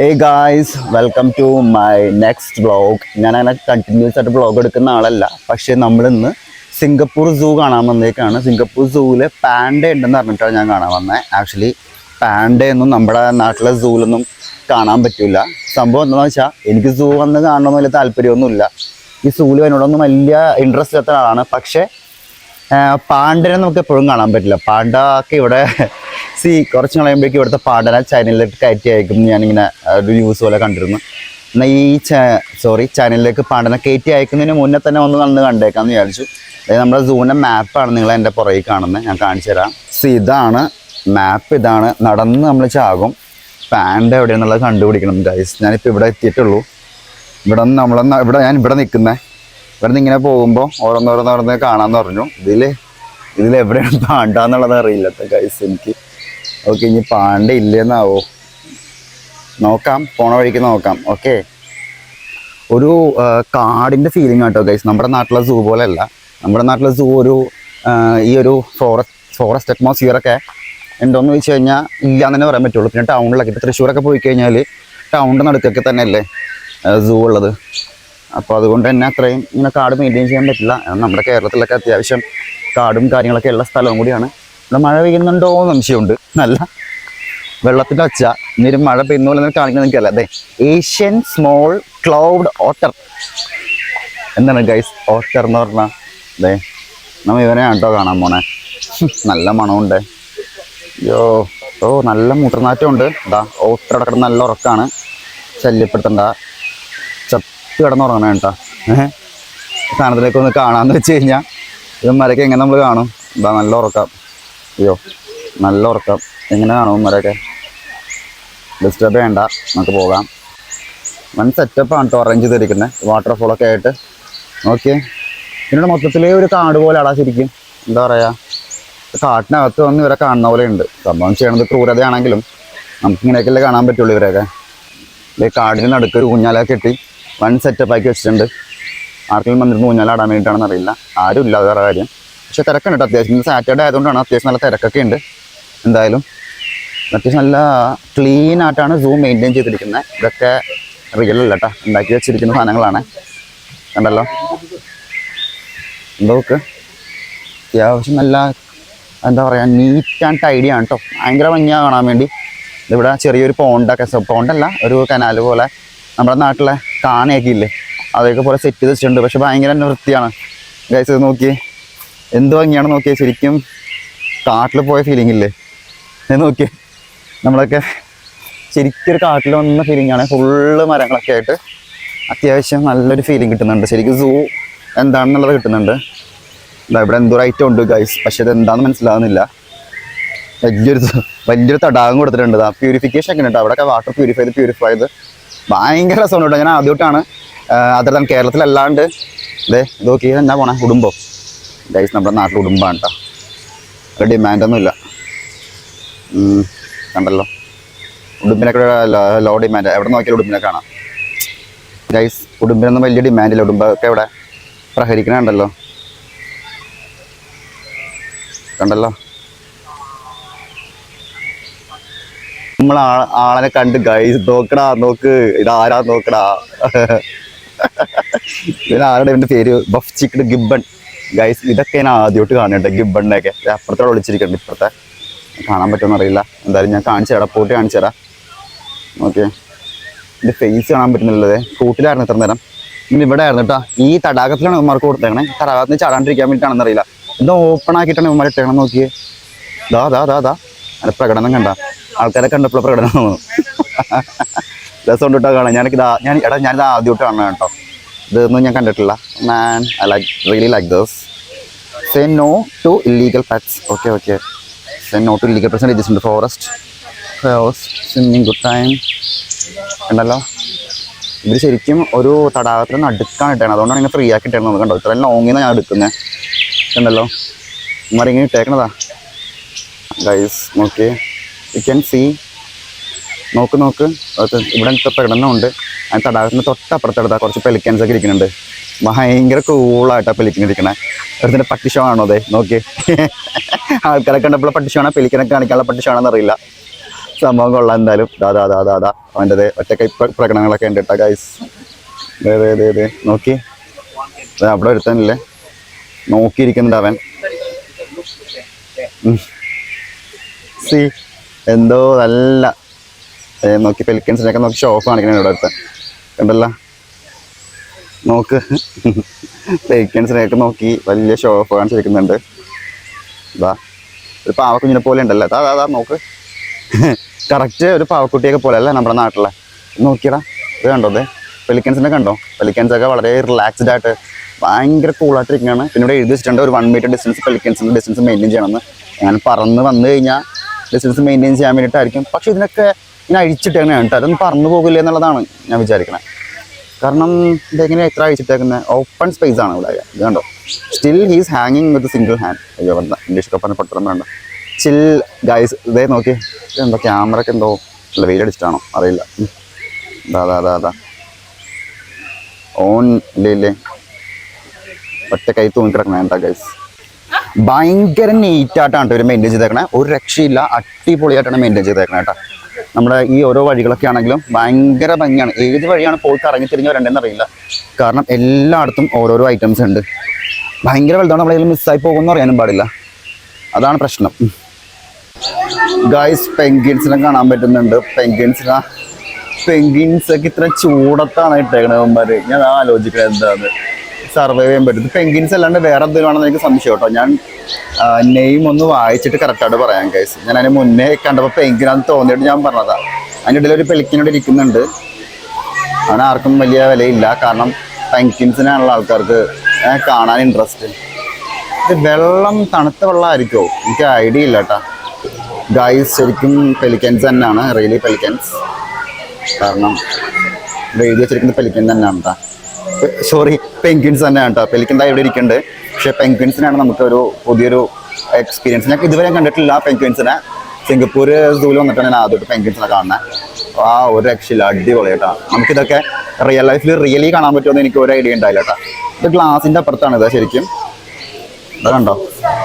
Hey guys, welcome to my next vlog. ഞാൻ അങ്ങനെ continuous ആയിട്ട് വ്ളോഗ് എടുക്കുന്ന ആളല്ല, പക്ഷേ നമ്മളിന്ന് സിംഗപ്പൂർ സൂ കാണാൻ വന്നേക്കാണ്. സിംഗപ്പൂർ സൂവിൽ പാൻഡ ഉണ്ടെന്ന് പറഞ്ഞിട്ടാണ് ഞാൻ കാണാൻ വന്നത്. ആക്ച്വലി പാൻഡയൊന്നും നമ്മുടെ നാട്ടിലെ സൂവിലൊന്നും കാണാൻ പറ്റില്ല. സംഭവം എന്താണെന്ന് വെച്ചാൽ എനിക്ക് സൂ വന്ന് കാണണമെന്ന് വലിയ താല്പര്യമൊന്നുമില്ല. ഈ സൂവിൽ എന്നോടൊന്നും വലിയ ഇൻട്രസ്റ്റ് ഇല്ലാത്ത ആളാണ്. പക്ഷേ പാണ്ടനെ നമുക്ക് എപ്പോഴും കാണാൻ പറ്റില്ല. പാണ്ടക്ക് ഇവിടെ കുറച്ച് കളയുമ്പോഴേക്കും ഇവിടുത്തെ പാണ്ടനെ ചൈനയിലേക്ക് കയറ്റി അയക്കും. ഞാനിങ്ങനെ ഒരു ന്യൂസ് പോലെ കണ്ടിരുന്നു. എന്നാൽ ഈ ചൈനയിലേക്ക് പാണ്ടനെ കയറ്റി അയക്കുന്നതിന് മുന്നേ തന്നെ ഒന്ന് വന്ന് കണ്ടേക്കാമെന്ന് വിചാരിച്ചു. അതായത് നമ്മുടെ സൂവിൻ്റെ മാപ്പാണ് നിങ്ങൾ എൻ്റെ പുറകിൽ കാണുന്നത്. ഞാൻ കാണിച്ചു തരാം. ഇതാണ് മാപ്പ്. ഇതാണ് നടന്ന് നമ്മൾ ചാകും. പാൻഡ എവിടെയാണെന്നുള്ളത് കണ്ടുപിടിക്കണം ഗൈസ്. ഞാനിപ്പോൾ ഇവിടെ എത്തിയിട്ടുള്ളൂ. ഞാൻ ഇവിടെ നിൽക്കുന്നത്. ഇവിടെ നിന്ന് ഇങ്ങനെ പോകുമ്പോൾ ഓരോന്നോരോന്നോരോന്ന് കാണാമെന്ന് പറഞ്ഞു. ഇതിലെവിടെയാണ് പാണ്ട എന്നുള്ളത് അറിയില്ല ഗൈസ് എനിക്ക്. ഓക്കെ, ഇനി പാണ്ട ഇല്ലെന്നാവോ നോക്കാം, പോണ വഴിക്ക് നോക്കാം. ഓക്കെ, ഒരു കാടിൻ്റെ ഫീലിംഗ് ആട്ടോ ഗൈസ്. നമ്മുടെ നാട്ടിലെ സൂ പോലെ അല്ല. നമ്മുടെ നാട്ടിലെ സൂ ഈ ഒരു ഫോറസ്റ്റ് അറ്റ്മോസ്ഫിയറൊക്കെ ഉണ്ടോയെന്ന് ചോദിച്ചു കഴിഞ്ഞാൽ ഇല്ലയെന്ന് തന്നെ പറയാൻ പറ്റുള്ളൂ. പിന്നെ ടൗണിലൊക്കെ ഇപ്പോൾ തൃശ്ശൂരൊക്കെ പോയി കഴിഞ്ഞാൽ ടൗണിൻ്റെ നടുക്കൊക്കെ തന്നെ അല്ലേ സൂ ഉള്ളത്. അപ്പോൾ അതുകൊണ്ട് തന്നെ അത്രയും ഇങ്ങനെ കാട് മെയിൻറ്റെയിൻ ചെയ്യാൻ പറ്റില്ല. നമ്മുടെ കേരളത്തിലൊക്കെ അത്യാവശ്യം കാടും കാര്യങ്ങളൊക്കെ ഉള്ള സ്ഥലവും കൂടിയാണ്. ഇവിടെ മഴ പെയ്യുന്നുണ്ടോ എന്ന് സംശയമുണ്ട്. നല്ല വെള്ളത്തിൻ്റെ ഒച്ച. ഇനി മഴ പെയ്യുന്ന പോലെ കാണിക്കുന്നത് എനിക്കല്ല. അതെ, ഏഷ്യൻ സ്മോൾ ക്ലൗഡ് ഓട്ടർ. എന്താണ് ഗൈസ് ഓട്ടർ എന്ന് പറഞ്ഞാൽ? അതെ, നമ്മൾ ഇവനെയാണ് കേട്ടോ കാണാൻ പോണേ. നല്ല മണമുണ്ട്. നല്ല മൂത്രനാറ്റമുണ്ട്. ഇതാ ഓട്ടർ കിടക്കുന്ന നല്ല ഉറക്കാണ്. ശല്യപ്പെടുത്തണ്ട, കിടന്നുറങ്ങണം കേട്ടോ. സാധനത്തിലേക്ക് ഒന്ന് കാണാമെന്ന് വെച്ച് കഴിഞ്ഞാൽ ഇവന്മാരൊക്കെ എങ്ങനെ നമ്മൾ കാണും? ഇതാ നല്ല ഉറക്കം. നല്ല ഉറക്കം. എങ്ങനെ കാണും ഇവന്മാരൊക്കെ? ഡിസ്റ്റർബ് ചെയ്യണ്ട, നമുക്ക് പോകാം. വൺ സെറ്റപ്പാണ് കേട്ടോ അറേഞ്ച് ചെയ്തിരിക്കുന്നത്. വാട്ടർഫോളൊക്കെ ആയിട്ട്. ഓക്കെ, ഇതിനോട് മൊത്തത്തിലേ ഒരു കാട് പോലെയാടാ ശരിക്കും. എന്താ പറയുക, കാട്ടിനകത്ത് വന്ന് ഇവരെ കാണുന്ന പോലെ ഉണ്ട്. സംഭവം ചെയ്യണത് ക്രൂരതയാണെങ്കിലും നമുക്കിങ്ങനെയൊക്കെയല്ലേ കാണാൻ പറ്റുള്ളൂ. ഇവരെയൊക്കെ കാടിന് നടുക്ക് ഒരു ഊഞ്ഞാലൊക്കെ കെട്ടി വൺ സെറ്റപ്പാക്കി വെച്ചിട്ടുണ്ട്. ആർക്കെങ്കിലും വന്നിരുന്ന് ഊഞ്ഞാലാടാൻ വേണ്ടിയിട്ടാണെന്ന് അറിയില്ല. ആരും ഇല്ല, വേറെ കാര്യം. പക്ഷേ തിരക്കുണ്ട് കേട്ടോ അത്യാവശ്യം. സാറ്റർഡേ ആയതുകൊണ്ടാണ് അത്യാവശ്യം നല്ല തിരക്കൊക്കെ ഉണ്ട്. എന്തായാലും അത്യാവശ്യം നല്ല ക്ലീൻ ആയിട്ടാണ് സൂ മെയിൻറ്റെയിൻ ചെയ്തിരിക്കുന്നത്. ഇതൊക്കെ റിയൽ അല്ല കേട്ടോ, ഉണ്ടാക്കി വെച്ചിരിക്കുന്ന സാധനങ്ങളാണ്. കണ്ടല്ലോ, എന്തൊക്കെ അത്യാവശ്യം നല്ല എന്താ പറയുക, നീറ്റ് ആൻഡ് ടൈഡി ആണ് കേട്ടോ. ഭയങ്കര ഭംഗിയാണ് കാണാൻ വേണ്ടി. ഇവിടെ ചെറിയൊരു പോണ്ടല്ല, ഒരു കനാല് പോലെ നമ്മുടെ നാട്ടിലെ കാണയൊക്കെ ഇല്ലേ, അതൊക്കെ പോലെ സെറ്റ് ചെയ്ത് വെച്ചിട്ടുണ്ട്. പക്ഷെ ഭയങ്കര തന്നെ വൃത്തിയാണ് ഗൈസ്. ഇത് നോക്കിയേ, എന്ത് ഭംഗിയാണ് നോക്കിയേ. ശരിക്കും കാട്ടിൽ പോയ ഫീലിംഗ് ഇല്ലേ? നോക്കിയേ, നമ്മളൊക്കെ ശരിക്കും ഒരു കാട്ടിൽ വന്ന ഫീലിംഗ് ആണ്. ഫുള്ള് മരങ്ങളൊക്കെ ആയിട്ട് അത്യാവശ്യം നല്ലൊരു ഫീലിംഗ് കിട്ടുന്നുണ്ട്. ശരിക്കും സൂ എന്താണെന്നുള്ളത് കിട്ടുന്നുണ്ട്. ഇവിടെ എന്തോ ഐറ്റം ഉണ്ട് ഗൈസ്, പക്ഷെ ഇത് എന്താണെന്ന് മനസ്സിലാവുന്നില്ല. വലിയൊരു തടാകം കൊടുത്തിട്ടുണ്ട്. പ്യൂരിഫിക്കേഷൻ ഒക്കെ ഉണ്ട് അവിടെയൊക്കെ. വാട്ടർ പ്യൂരിഫൈ ചെയ്ത് ഭയങ്കര രസമുണ്ട് കേട്ടോ. ഞാൻ ആദ്യമായിട്ടാണ് അതർ കേരളത്തിലല്ലാണ്ട് ഇത് നോക്കി എന്നാ പോണേ. ഉടുമ്പോ ഗൈസ്, നമ്മുടെ നാട്ടിൽ ഉടുമ്പാണ് കേട്ടോ. ഒരു ഡിമാൻഡൊന്നുമില്ല. കണ്ടല്ലോ, ഉടുമ്പിനൊക്കെ ലോ ഡിമാൻഡ്. എവിടെ നോക്കിയാലും ഉടുമ്പിനെ കാണാം ഗൈസ്. ഉടുമ്പിനൊന്നും വലിയ ഡിമാൻഡില്ല. ഉടുമ്പൊക്കെ ഇവിടെ പ്രഹരിക്കണുണ്ടല്ലോ, കണ്ടല്ലോ. നമ്മൾ ആളെ കണ്ട് ഗൈസ് നോക്കടാ, നോക്ക് ഇതാരാ നോക്കടാ. ഇതിനാരുടെ ഇവൻ്റെ പേര് ബഫ് ചിക്കഡ് ഗിബ്ബൺ ഗൈസ്. ഇതൊക്കെ ഞാൻ ആദ്യമായിട്ട് കാണുന്നുണ്ട്, ഗിബ്ബണിനെയൊക്കെ. അപ്പുറത്തോടെ വിളിച്ചിരിക്കുന്നുണ്ട്. ഇപ്പുറത്തെ കാണാൻ പറ്റുമെന്ന് അറിയില്ല. എന്തായാലും ഞാൻ കാണിച്ചു തരാം, പോയിട്ട് കാണിച്ചു തരാം. ഓക്കെ, ഇത് ഫേസ് കാണാൻ പറ്റുന്നില്ലത്. കൂട്ടിലായിരുന്നു ഇത്ര നേരം. ഇനി ഇവിടെ ആയിരുന്നു കേട്ടോ. ഈ തടാകത്തിലാണ് ഇവന്മാർക്ക് കൊടുത്തേക്കണേ. തടാകത്തിന് ചാടാണ്ടിരിക്കാൻ വേണ്ടിയിട്ടാണെന്ന് അറിയില്ല. എന്തോ ഓപ്പൺ ആക്കിയിട്ടാണ് ഇവന്മാർ ഇട്ടേക്കണം. നോക്കിയേ, ദാ അതിൻ്റെ പ്രകടനം കണ്ട. ആൾക്കാരെ കണ്ടപ്പോൾ പ്രകടനം തോന്നുന്നു. രസമുണ്ട് കേട്ടോ കാണാൻ. ഞാനിത് ആദ്യമായിട്ട് കാണണം കേട്ടോ. ഇതൊന്നും ഞാൻ കണ്ടിട്ടില്ല. Man I really like this. Say no to illegal pets. Okay say no to illegal pets. Register forest swimming good time. കണ്ടല്ലോ, ഇവർ ശരിക്കും ഒരു തടാകത്തിൽ നടുക്കാണ് ഇട്ടേണത്. അതുകൊണ്ടാണ് ഇങ്ങനെ ഫ്രീ ആക്കി ഇട്ടേണത്. കണ്ടോ, ഇത്രയും ലോങ്ങിൽ നിന്ന് ഞാൻ എടുക്കുന്നത്. കണ്ടല്ലോ, ഇങ്ങനെ ഇട്ടേക്കണതാ ഗൈസ്. നോക്കിയേ, യു ക്യാൻ സീ. നോക്ക് ഇവിടെ പ്രകടനമുണ്ട്. ആ തടാകത്തിന് തൊട്ടപ്പുറത്തെടുത്താൽ കുറച്ച് പെലിക്കൻസ് ഒക്കെ ഇരിക്കുന്നുണ്ട്. ഭയങ്കര കൂളായിട്ടാണ് പെലിക്കൻ ഇരിക്കണേ. അടുത്തിൻ്റെ പട്ടി ഷോ ആണോ? അതെ, നോക്കിയേ. ആൾക്കാരെ കണ്ടപ്പോൾ പട്ടി ഷോ ആണോ പെലിക്കനൊക്കെ കാണിക്കാനുള്ള പട്ടി ഷോ ആണെന്ന് അറിയില്ല. സംഭവം കൊള്ളാം എന്തായാലും. ദാ അവൻ്റെ ഒറ്റക്കൈ പ്രകടനങ്ങളൊക്കെ ഉണ്ട് കേട്ടോ ഗൈസ്. നോക്കി അവിടെ ഒരുത്തനല്ലേ നോക്കിയിരിക്കുന്നുണ്ട് അവൻ. സി എന്തോ നല്ല നോക്കി പെലിക്കൻസിനൊക്കെ നോക്കി ഷോ ഓഫ് കാണിക്കണേ ഇവിടെ ഒരുത്തൻ കണ്ടല്ലോ. നോക്ക് പെലിക്കൻസിനെയൊക്കെ നോക്കി വലിയ ഷോ ഓഫ് കാണിച്ചിരിക്കുന്നുണ്ട്. ഇതാ ഒരു പാവക്കുഞ്ഞിനെ പോലെ ഉണ്ടല്ലോ. അതാ നോക്ക് കറക്റ്റ് ഒരു പാവക്കുട്ടിയൊക്കെ പോലെ അല്ലേ നമ്മുടെ നാട്ടിലെ. നോക്കിയടാ ഇത് കണ്ടോ, അതെ പെലിക്കൻസിനെ കണ്ടോ. പെലിക്കൻസൊക്കെ വളരെ റിലാക്സ്ഡ് ആയിട്ട് ഭയങ്കര കൂളായിട്ടിരിക്കുകയാണ്. പിന്നെ ഇവിടെ എഴുതി വെച്ചിട്ടുണ്ട് ഒരു 1 മീറ്റർ ഡിസ്റ്റൻസ് പെലിക്കൻസിൻ്റെ ഡിസ്റ്റൻസ് മെയിൻറ്റെയിൻ ചെയ്യണമെന്ന്. ഞാൻ പറന്ന് വന്നു കഴിഞ്ഞാൽ ഡിസ്റ്റൻസ് മെയിൻറ്റെയിൻ ചെയ്യാൻ വേണ്ടിയിട്ടായിരിക്കും. പക്ഷേ ഇതിനൊക്കെ ഇങ്ങനെ അഴിച്ചിട്ടേക്കണേ കേട്ടോ. അതൊന്നും പറന്നു പോകില്ല എന്നുള്ളതാണ് ഞാൻ വിചാരിക്കണേ. കാരണം ഇതെങ്ങനെ എത്ര അഴിച്ചിട്ടേക്കുന്നത് ഓപ്പൺ സ്പേസ് ആണ് ഇവിടെ. ഇത് കണ്ടോ സ്റ്റിൽ ഹീസ് ഹാങ്ങിങ് വിത്ത് സിംഗിൾ ഹാൻഡ്. അയ്യോ പറഞ്ഞ ഇംഗ്ലീഷൊക്കെ പറഞ്ഞ പെട്ടെന്ന് വേണ്ട. ചിൽ ഗൈസ് ഇതേ നോക്കി എന്തോ ക്യാമറയ്ക്ക് എന്തോ അല്ല വെയിലടിച്ചിട്ടാണോ അറിയില്ല. അതാ ഓൺ ഇല്ലേ ഒറ്റ കൈ തൂങ്ങിക്കിടക്കണേ എന്താ ഗൈസ്. ഭയങ്കര നീറ്റായിട്ടാണ് ഇവർ മെയിൻറ്റെയിൻ ചെയ്തേക്കണേ. ഒരു രക്ഷയില്ല, അടിപൊളിയായിട്ടാണ് മെയിൻറ്റെയിൻ ചെയ്തേക്കണേ കേട്ടോ. നമ്മുടെ ഈ ഓരോ വഴികളൊക്കെ ആണെങ്കിലും ഭയങ്കര ഭംഗിയാണ്. ഏത് വഴിയാണ് പോയി കറങ്ങി തിരിഞ്ഞ് വരേണ്ടതെന്ന് അറിയില്ല. കാരണം എല്ലായിടത്തും ഓരോരോ ഐറ്റംസ് ഉണ്ട്. ഭയങ്കര വലുതാണ്. നമ്മളെങ്കിലും മിസ്സായി പോകുമെന്ന് അറിയാനും പാടില്ല. അതാണ് പ്രശ്നം. ഗൈസ് പെൻഗ്വിൻസിനെ കാണാൻ പറ്റുന്നുണ്ട്. പെൻഗ്വിൻസൊക്കെ ഇത്ര ചൂടത്താണ് ഇട്ടേക്കണത് അവന്മാർ. ഞാൻ ആലോചിക്കണത് എന്താന്ന് സർവൈവ് ചെയ്യാൻ പറ്റും. പെൻഗ്വിൻസ് അല്ലാണ്ട് വേറെ എന്തെങ്കിലും ആണെന്ന് എനിക്ക് സംശയം കേട്ടോ. ഞാൻ നെയിം ഒന്ന് വായിച്ചിട്ട് കറക്റ്റായിട്ട് പറയാം ഗൈസ്. ഞാൻ അതിന് മുന്നേ കണ്ടപ്പോൾ പെൻഗ്വിനാന്ന് തോന്നിയിട്ട് ഞാൻ പറഞ്ഞതാണ്. അതിൻ്റെ ഇടയിൽ ഒരു പെലിക്കനോട് ഇരിക്കുന്നുണ്ട്. അവന് ആർക്കും വലിയ വിലയില്ല. കാരണം പെൻഗ്വിൻസിനാണുള്ള ആൾക്കാർക്ക് കാണാൻ ഇൻട്രസ്റ്റ്. ഇത് വെള്ളം തണുത്ത വെള്ളമായിരിക്കുമോ എനിക്ക് ഐഡിയ ഇല്ല കേട്ടോ ഗൈസ്. ശരിക്കും പെലിക്കൻസ് തന്നെയാണ്, റിയലി പെലിക്കൻസ്. കാരണം എഴുതി വെച്ചിരിക്കുന്നത് പെലിക്കൻ തന്നെയാണ് കേട്ടോ. സോറി പെൻഗ്വിൻസ് തന്നെയാണ് കേട്ടോ. പെലിക്കൻ ഇവിടെ ഇരിക്കുന്നുണ്ട്. പക്ഷേ പെൻഗ്വിൻസിനാണ് നമുക്കൊരു പുതിയൊരു എക്സ്പീരിയൻസ്. ഞാൻ ഇതുവരെ കണ്ടിട്ടില്ല പെൻഗ്വിൻസിനെ. സിംഗപ്പൂർ സൂവിൽ വന്നിട്ടാണ് ഞാൻ ആദ്യമായിട്ട് പെൻഗ്വിൻസിനെ കാണുന്നത്. ആ ഒരു രക്ഷയില്ല, അടിപൊളി കേട്ടോ. നമുക്കിതൊക്കെ റിയൽ ലൈഫിൽ റിയലി കാണാൻ പറ്റുമെന്ന് എനിക്ക് ഒരു ഐഡിയ ഉണ്ടായില്ല കേട്ടോ. ഇത് ഗ്ലാസിൻ്റെ അപ്പുറത്താണ് ഇത് ശരിക്കും. ഇത് കണ്ടോ,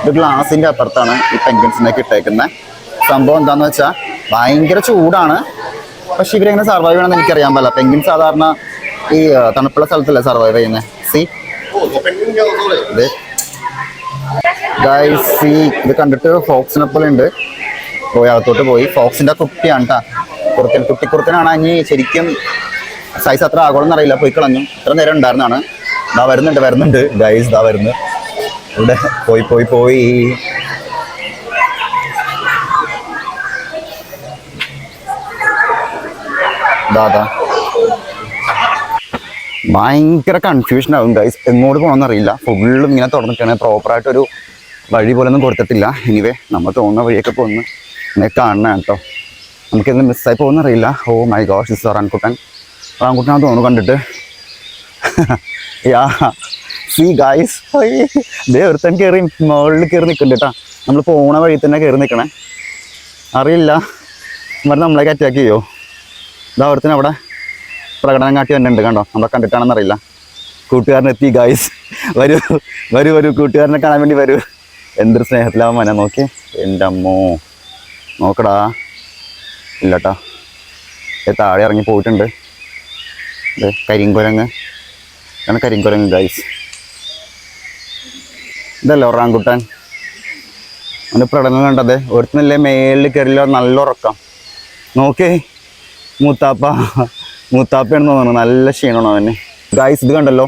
ഇത് ഗ്ലാസിൻ്റെ അപ്പുറത്താണ് ഈ പെൻഗ്വിൻസിനൊക്കെ ഇട്ടേക്കുന്നത്. സംഭവം എന്താണെന്ന് വെച്ചാൽ ഭയങ്കര ചൂടാണ്. പക്ഷെ ഇവരെങ്ങനെ സർവൈവ് ചെയ്യണമെന്ന് എനിക്കറിയാൻ പാടില്ല. പെൻഗ്വിൻ സാധാരണ ഈ തണുപ്പുള്ള സ്ഥലത്തല്ലേ സർവൈവ് ചെയ്യുന്നത്. സി ഗൈസ് സി ഇത് കണ്ടിട്ട് ഫോക്സിനെ പോലെ ഉണ്ട്. പോയി അകത്തോട്ട് പോയി. ഫോക്സിൻ്റെ കുട്ടിയാണ് കേട്ടോ. കുട്ടിക്കുറുക്കനാണ്. ഇനി ശരിക്കും സൈസ് അത്ര ആകോളെന്ന് അറിയില്ല. പോയി കളഞ്ഞു. ഇത്ര നേരം ഉണ്ടായിരുന്നാണ്. ഇതാ വരുന്നുണ്ട് ഗൈസ്. ഇതാ വരുന്നു. ഇവിടെ പോയി ദാദാ ഭയങ്കര കൺഫ്യൂഷൻ ആവും ഗൈസ്. എങ്ങോട്ട് പോകണമെന്ന് അറിയില്ല. ഫുള്ളും ഇങ്ങനെ തുറന്നിട്ടാണ്. പ്രോപ്പറായിട്ടൊരു വഴി പോലെ ഒന്നും കൊടുത്തിട്ടില്ല. എനിവേ നമ്മൾ തോന്നുന്ന വഴിയൊക്കെ പോകുന്നു ഇങ്ങനെ കാണണം കേട്ടോ. നമുക്കിന്ന് മിസ്സായി പോകുന്ന അറിയില്ല. ഓ മൈ ഗോഷ് ഇസ് റാൻകുട്ടനാണ് തോന്നുന്നു കണ്ടിട്ട്. യാ സി ഗൈസ് ഒരുത്തൻ കയറി മുകളിൽ കയറി നിൽക്കുന്നുണ്ട് കേട്ടോ. നമ്മൾ പോണ വഴി തന്നെ കയറി നിൽക്കണേ. അറിയില്ല നമ്മളെ അറ്റാക്ക് ചെയ്യോ. ഇതാ ഒരുത്തന് അവിടെ പ്രകടനം കാട്ടി വന്നിട്ടുണ്ട് കണ്ടോ. നമ്മളെ കണ്ടിട്ടാണെന്ന് അറിയില്ല. കൂട്ടുകാരനെത്തി ഗൈസ്. വരൂ കൂട്ടുകാരനെ കാണാൻ വേണ്ടി വരൂ. എന്തൊരു സ്നേഹത്തിലാവാൻ മന നോക്കി. എൻ്റെ അമ്മോ നോക്കടാ. ഇല്ലട്ടാ താഴെ ഇറങ്ങി പോയിട്ടുണ്ട്. കരിങ്കുരങ്ങ് ഗൈസ്. ഇതല്ലേ ഒറാങ്കുട്ടാൻ. അവൻ്റെ പ്രകടനം കണ്ടത്. ഒരുത്തനല്ലേ മേളിൽ കയറില്ല. നല്ല ഉറക്കം. നോക്കേ മൂത്താപ്പയാണെന്ന് തോന്നുന്നു. നല്ല ക്ഷീണമാണ് അവന് ഗൈസ്. ഇത് കണ്ടല്ലോ,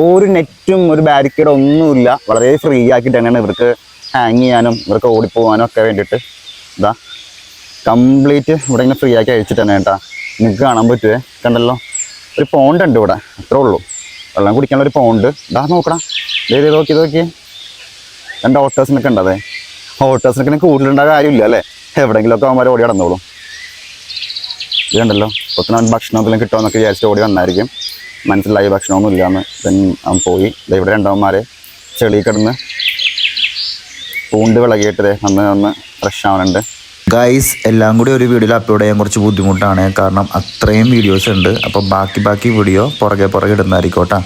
ഒരു നെറ്റും ഒരു ബാരിക്കേഡ് ഒന്നുമില്ല. വളരെ ഫ്രീ ആക്കിയിട്ട് തന്നെയാണ് ഇവർക്ക് ഹാങ് ചെയ്യാനും ഇവർക്ക് ഓടിപ്പോകാനും ഒക്കെ വേണ്ടിയിട്ട്. ഇതാ കംപ്ലീറ്റ് ഇവിടെ ഇങ്ങനെ ഫ്രീ ആക്കി അഴിച്ചിട്ട് തന്നെ കേട്ടാ. നിങ്ങൾക്ക് കാണാൻ പറ്റുമേ. കണ്ടല്ലോ ഒരു പോണ്ട് ഉണ്ട് ഇവിടെ. അത്രേ ഉള്ളൂ. വെള്ളം കുടിക്കാനുള്ള ഒരു പോണ്ട്. ഇതാ നോക്കണം. നോക്കി 2 ഓട്ടേഴ്സിനൊക്കെ ഉണ്ട്. അതെ ഓട്ടേഴ്സിനൊക്കെ കൂടുതലുണ്ടാകാൻ കാര്യമില്ല അല്ലേ. എവിടെയെങ്കിലുമൊക്കെ അവന്മാർ ഓടി നടന്നോളും. ഇത് കണ്ടല്ലോ ഒത്തിരി ഭക്ഷണമൊക്കെ കിട്ടുമെന്നൊക്കെ വിചാരിച്ചിട്ട് ഓടി വന്നായിരിക്കും. മനസ്സിലായി ഭക്ഷണമൊന്നും ഇല്ലയെന്ന്. അവൻ പോയി. ഇവിടെ 2 അവന്മാരെ ചെളി കിടന്ന് പൂണ്ട് വിളകിയിട്ട് വന്ന് ഫ്രഷ് ആവുന്നുണ്ട് ഗൈസ്. എല്ലാം കൂടി ഒരു വീഡിയോയിൽ അപ്ലോഡ് ചെയ്യാൻ കുറച്ച് ബുദ്ധിമുട്ടാണ്. കാരണം അത്രയും വീഡിയോസ് ഉണ്ട്. അപ്പോൾ ബാക്കി വീഡിയോ പുറകെ ഇടുന്നതായിരിക്കോട്ടെ.